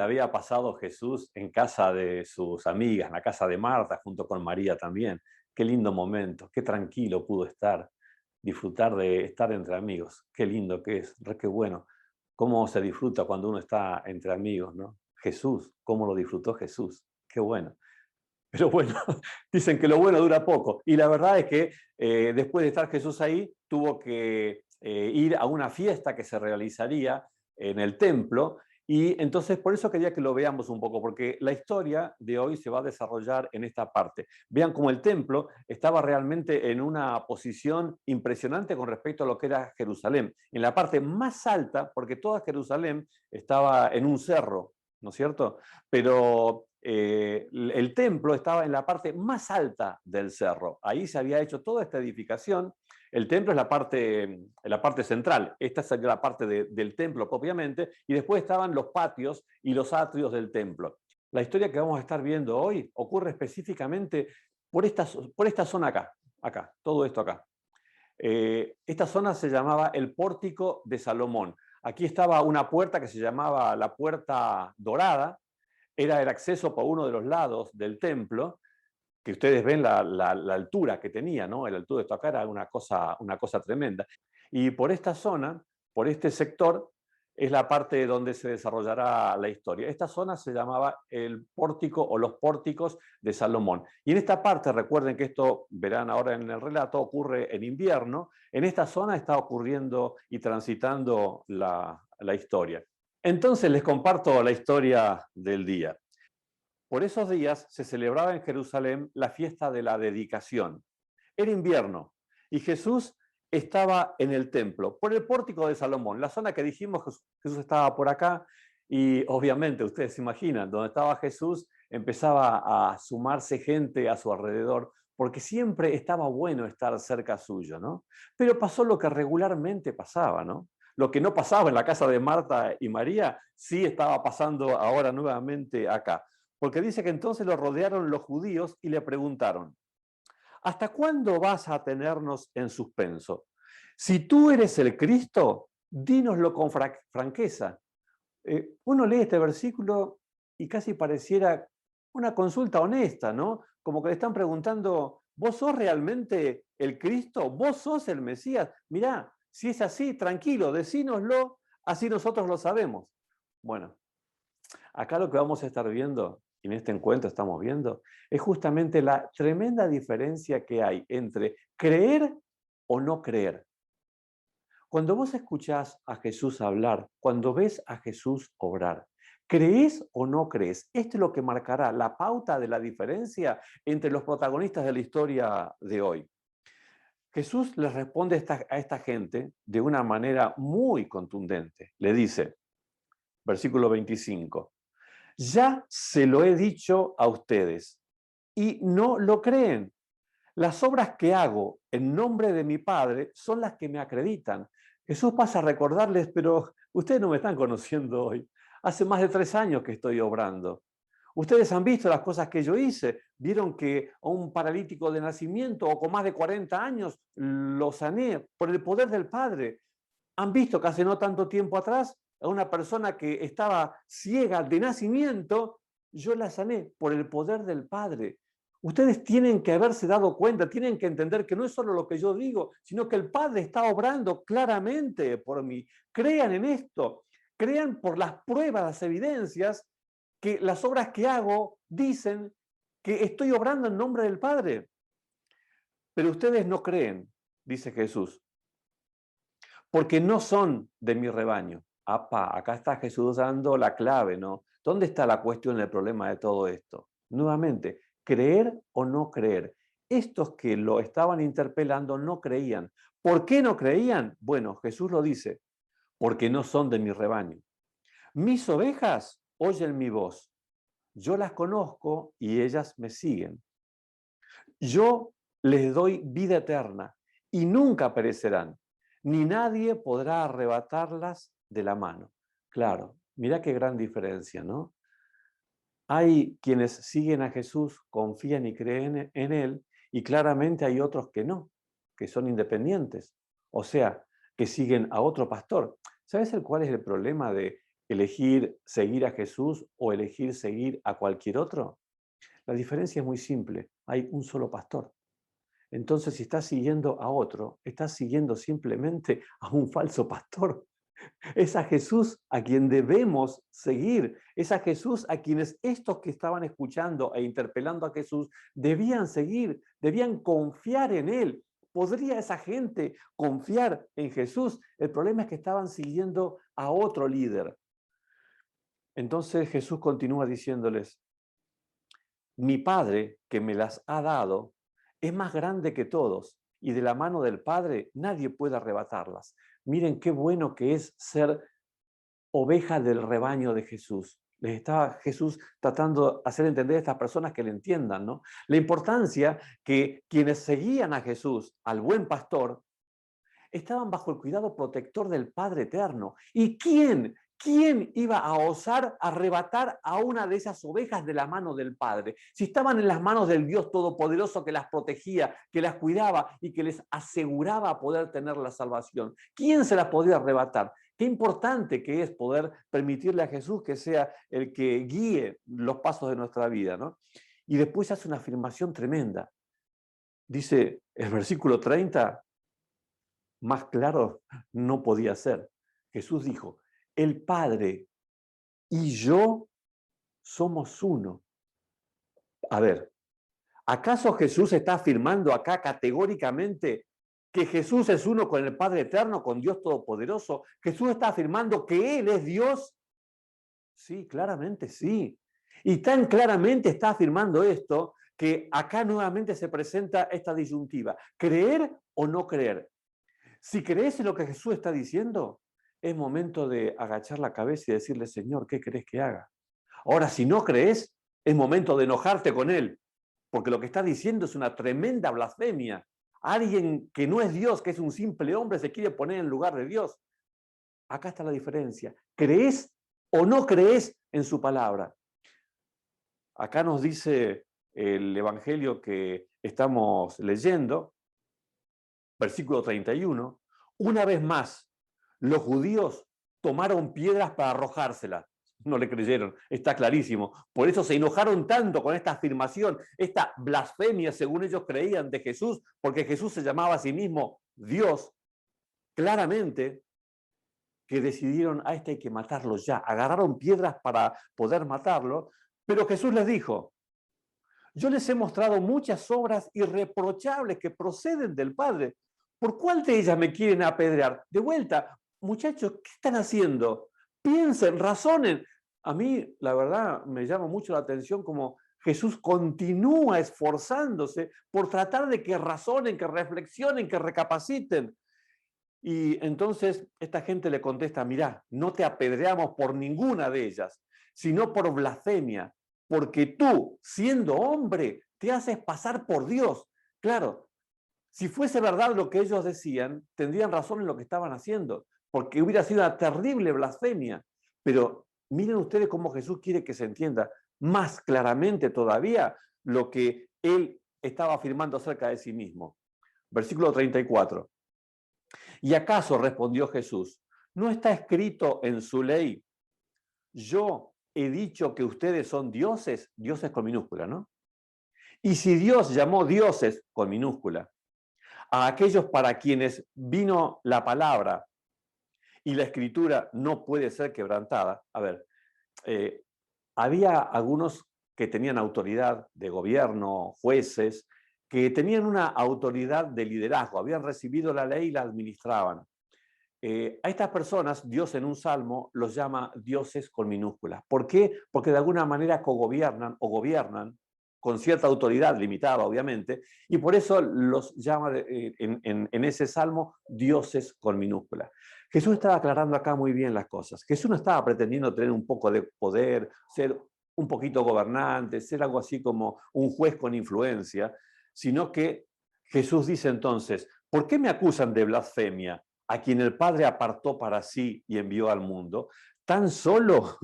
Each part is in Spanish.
le había pasado Jesús en casa de sus amigas, en la casa de Marta, junto con María también. Qué lindo momento, qué tranquilo pudo estar, disfrutar de estar entre amigos. Qué lindo que es, qué bueno. Cómo se disfruta cuando uno está entre amigos, ¿no? Jesús, cómo lo disfrutó Jesús. Qué bueno. Pero bueno, dicen que lo bueno dura poco. Y la verdad es que después de estar Jesús ahí, tuvo que ir a una fiesta que se realizaría en el templo. Y entonces por eso quería que lo veamos un poco, porque la historia de hoy se va a desarrollar en esta parte. Vean cómo el templo estaba realmente en una posición impresionante con respecto a lo que era Jerusalén. En la parte más alta, porque toda Jerusalén estaba en un cerro, ¿no es cierto? Pero el templo estaba en la parte más alta del cerro. Ahí se había hecho toda esta edificación. El templo es la parte central. Esta es la parte del templo propiamente. Y después estaban los patios y los atrios del templo. La historia que vamos a estar viendo hoy ocurre específicamente por esta zona acá, todo esto acá. Esta zona se llamaba el Pórtico de Salomón. Aquí estaba una puerta que se llamaba la Puerta Dorada. Era el acceso por uno de los lados del templo, que ustedes ven la altura que tenía, ¿no? La altura de esto acá era una cosa tremenda. Y por esta zona, por este sector, es la parte donde se desarrollará la historia. Esta zona se llamaba el pórtico o los pórticos de Salomón. Y en esta parte, recuerden que esto, verán ahora en el relato, ocurre en invierno. En esta zona está ocurriendo y transitando la historia. Entonces les comparto la historia del día. Por esos días se celebraba en Jerusalén la fiesta de la dedicación. Era invierno y Jesús estaba en el templo, por el pórtico de Salomón, la zona que dijimos, Jesús estaba por acá y obviamente ustedes se imaginan, donde estaba Jesús empezaba a sumarse gente a su alrededor, porque siempre estaba bueno estar cerca suyo, ¿no? Pero pasó lo que regularmente pasaba, ¿no? Lo que no pasaba en la casa de Marta y María, sí estaba pasando ahora nuevamente acá. Porque dice que entonces lo rodearon los judíos y le preguntaron, ¿hasta cuándo vas a tenernos en suspenso? Si tú eres el Cristo, dínoslo con franqueza. Uno lee este versículo y casi pareciera una consulta honesta, ¿no? Como que le están preguntando, ¿vos sos realmente el Cristo? ¿Vos sos el Mesías? Mirá, si es así, tranquilo, decínoslo, así nosotros lo sabemos. Bueno, acá lo que vamos a estar viendo, y en este encuentro estamos viendo, es justamente la tremenda diferencia que hay entre creer o no creer. Cuando vos escuchás a Jesús hablar, cuando ves a Jesús obrar, ¿crees o no crees? Esto es lo que marcará la pauta de la diferencia entre los protagonistas de la historia de hoy. Jesús les responde a esta gente de una manera muy contundente. Le dice, versículo 25, ya se lo he dicho a ustedes y no lo creen. Las obras que hago en nombre de mi Padre son las que me acreditan. Jesús pasa a recordarles, pero ustedes no me están conociendo hoy. Hace más de 3 años que estoy obrando. Ustedes han visto las cosas que yo hice. Vieron que a un paralítico de nacimiento o con más de 40 años lo sané por el poder del Padre. Han visto que hace no tanto tiempo atrás a una persona que estaba ciega de nacimiento, yo la sané por el poder del Padre. Ustedes tienen que haberse dado cuenta, tienen que entender que no es solo lo que yo digo, sino que el Padre está obrando claramente por mí. Crean en esto, crean por las pruebas, las evidencias, que las obras que hago dicen que estoy obrando en nombre del Padre. Pero ustedes no creen, dice Jesús, porque no son de mi rebaño. Apa, acá está Jesús dando la clave, ¿no? ¿Dónde está la cuestión, el problema de todo esto? Nuevamente, creer o no creer. Estos que lo estaban interpelando no creían. ¿Por qué no creían? Bueno, Jesús lo dice, porque no son de mi rebaño. Mis ovejas oyen mi voz. Yo las conozco y ellas me siguen. Yo les doy vida eterna y nunca perecerán, ni nadie podrá arrebatarlas de la mano. Claro, mira qué gran diferencia, ¿no? Hay quienes siguen a Jesús, confían y creen en Él, y claramente hay otros que no, que son independientes, o sea, que siguen a otro pastor. ¿Sabes cuál es el problema de ¿Elegir seguir a Jesús o elegir seguir a cualquier otro? La diferencia es muy simple. Hay un solo pastor. Entonces, si estás siguiendo a otro, estás siguiendo simplemente a un falso pastor. Es a Jesús a quien debemos seguir. Es a Jesús a quienes estos que estaban escuchando e interpelando a Jesús debían seguir, debían confiar en Él. ¿Podría esa gente confiar en Jesús? El problema es que estaban siguiendo a otro líder. Entonces Jesús continúa diciéndoles, mi Padre que me las ha dado es más grande que todos y de la mano del Padre nadie puede arrebatarlas. Miren qué bueno que es ser oveja del rebaño de Jesús. Les estaba Jesús tratando de hacer entender a estas personas que le entiendan, ¿no? La importancia que quienes seguían a Jesús, al buen pastor, estaban bajo el cuidado protector del Padre Eterno. ¿Y quién iba a osar arrebatar a una de esas ovejas de la mano del Padre? Si estaban en las manos del Dios Todopoderoso que las protegía, que las cuidaba y que les aseguraba poder tener la salvación, ¿quién se las podía arrebatar? Qué importante que es poder permitirle a Jesús que sea el que guíe los pasos de nuestra vida, ¿no? Y después hace una afirmación tremenda. Dice el versículo 30, más claro no podía ser. Jesús dijo, el Padre y yo somos uno. A ver, ¿acaso Jesús está afirmando acá categóricamente que Jesús es uno con el Padre Eterno, con Dios Todopoderoso? ¿Jesús está afirmando que Él es Dios? Sí, claramente sí. Y tan claramente está afirmando esto que acá nuevamente se presenta esta disyuntiva. ¿Creer o no creer? Si crees en lo que Jesús está diciendo, es momento de agachar la cabeza y decirle, Señor, ¿qué querés que haga? Ahora, si no crees, es momento de enojarte con Él, porque lo que está diciendo es una tremenda blasfemia. Alguien que no es Dios, que es un simple hombre, se quiere poner en lugar de Dios. Acá está la diferencia. ¿Crees o no crees en su palabra? Acá nos dice el Evangelio que estamos leyendo, versículo 31, una vez más, los judíos tomaron piedras para arrojárselas. No le creyeron, está clarísimo. Por eso se enojaron tanto con esta afirmación, esta blasfemia, según ellos creían, de Jesús, porque Jesús se llamaba a sí mismo Dios, claramente, que decidieron, a este hay que matarlo ya. Agarraron piedras para poder matarlo, pero Jesús les dijo, yo les he mostrado muchas obras irreprochables que proceden del Padre. ¿Por cuál de ellas me quieren apedrear? De vuelta, muchachos, ¿qué están haciendo? Piensen, razonen. A mí, la verdad, me llama mucho la atención como Jesús continúa esforzándose por tratar de que razonen, que reflexionen, que recapaciten. Y entonces esta gente le contesta, mirá, no te apedreamos por ninguna de ellas, sino por blasfemia, porque tú, siendo hombre, te haces pasar por Dios. Claro, si fuese verdad lo que ellos decían, tendrían razón en lo que estaban haciendo, porque hubiera sido una terrible blasfemia. Pero miren ustedes cómo Jesús quiere que se entienda más claramente todavía lo que él estaba afirmando acerca de sí mismo. Versículo 34. ¿Y acaso, respondió Jesús, no está escrito en su ley, yo he dicho que ustedes son dioses, dioses con minúscula, ¿no? Y si Dios llamó dioses con minúscula a aquellos para quienes vino la palabra y la escritura no puede ser quebrantada, a ver, había algunos que tenían autoridad de gobierno, jueces, que tenían una autoridad de liderazgo, habían recibido la ley y la administraban. A estas personas, Dios en un salmo los llama dioses con minúsculas. ¿Por qué? Porque de alguna manera cogobiernan o gobiernan con cierta autoridad limitada, obviamente, y por eso los llama en ese salmo dioses con minúsculas. Jesús estaba aclarando acá muy bien las cosas. Jesús no estaba pretendiendo tener un poco de poder, ser un poquito gobernante, ser algo así como un juez con influencia, sino que Jesús dice entonces, ¿por qué me acusan de blasfemia a quien el Padre apartó para sí y envió al mundo? Tan solo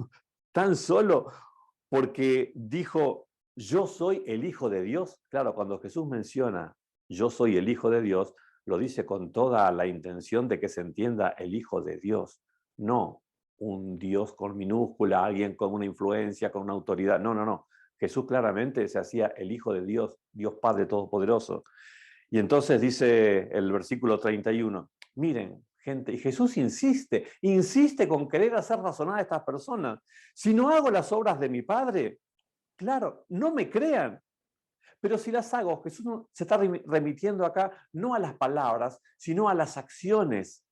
porque dijo, yo soy el Hijo de Dios. Claro, cuando Jesús menciona, yo soy el Hijo de Dios, lo dice con toda la intención de que se entienda el Hijo de Dios. No, un Dios con minúscula, alguien con una influencia, con una autoridad. No, no, no. Jesús claramente se hacía el Hijo de Dios, Dios Padre Todopoderoso. Y entonces dice el versículo 31, miren, gente, y Jesús insiste con querer hacer razonar a estas personas. Si no hago las obras de mi Padre, claro, no me crean. Pero si las hago, Jesús se está remitiendo acá no a las palabras, sino a las acciones.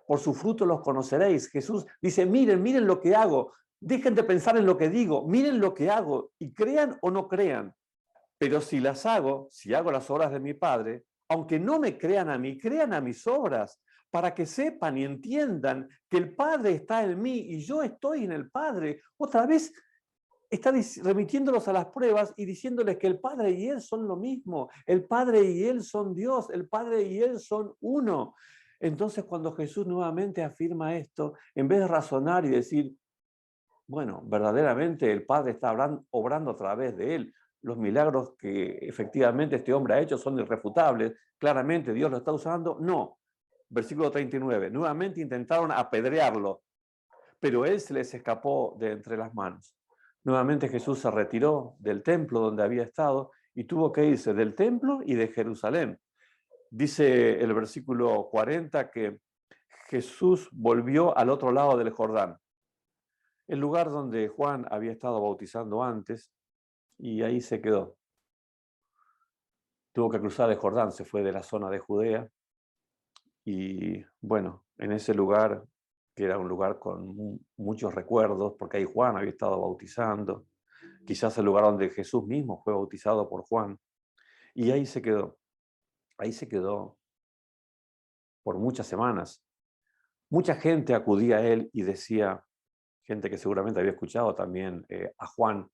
Por su fruto los conoceréis. Jesús dice, miren, miren lo que hago. Dejen de pensar en lo que digo, miren lo que hago y crean o no crean. Pero si las hago, si hago las obras de mi Padre, aunque no me crean a mí, crean a mis obras, para que sepan y entiendan que el Padre está en mí y yo estoy en el Padre. Otra vez está remitiéndolos a las pruebas y diciéndoles que el Padre y Él son lo mismo, el Padre y Él son Dios, el Padre y Él son uno. Entonces, cuando Jesús nuevamente afirma esto, en vez de razonar y decir, bueno, verdaderamente el Padre está obrando a través de Él, los milagros que efectivamente este hombre ha hecho son irrefutables, claramente Dios lo está usando, no. Versículo 39, nuevamente intentaron apedrearlo, pero Él se les escapó de entre las manos. Nuevamente Jesús se retiró del templo donde había estado y tuvo que irse del templo y de Jerusalén. Dice el versículo 40 que Jesús volvió al otro lado del Jordán, el lugar donde Juan había estado bautizando antes, y ahí se quedó. Tuvo que cruzar el Jordán, se fue de la zona de Judea, y bueno, en ese lugar, que era un lugar con muchos recuerdos, porque ahí Juan había estado bautizando, quizás el lugar donde Jesús mismo fue bautizado por Juan, y ahí se quedó por muchas semanas. Mucha gente acudía a él y decía, gente que seguramente había escuchado también a Juan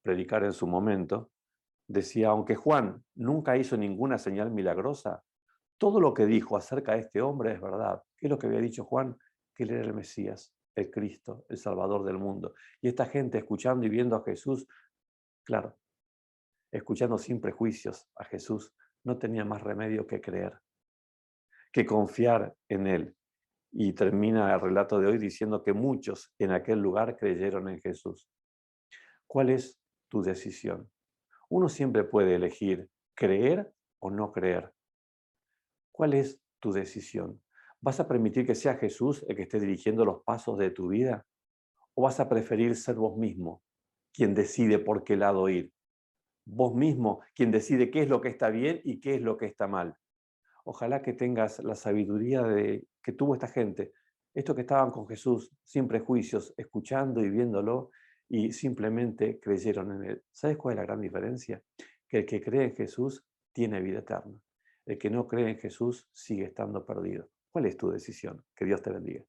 predicar en su momento, decía, aunque Juan nunca hizo ninguna señal milagrosa, todo lo que dijo acerca de este hombre es verdad. ¿Qué es lo que había dicho Juan? Que él era el Mesías, el Cristo, el Salvador del mundo. Y esta gente escuchando y viendo a Jesús, claro, escuchando sin prejuicios a Jesús, no tenía más remedio que creer, que confiar en Él. Y termina el relato de hoy diciendo que muchos en aquel lugar creyeron en Jesús. ¿Cuál es tu decisión? Uno siempre puede elegir creer o no creer. ¿Cuál es tu decisión? ¿Vas a permitir que sea Jesús el que esté dirigiendo los pasos de tu vida? ¿O vas a preferir ser vos mismo quien decide por qué lado ir? Vos mismo quien decide qué es lo que está bien y qué es lo que está mal. Ojalá que tengas la sabiduría que tuvo esta gente, estos que estaban con Jesús sin prejuicios, escuchando y viéndolo, y simplemente creyeron en Él. ¿Sabes cuál es la gran diferencia? Que el que cree en Jesús tiene vida eterna. El que no cree en Jesús sigue estando perdido. ¿Cuál es tu decisión? Que Dios te bendiga.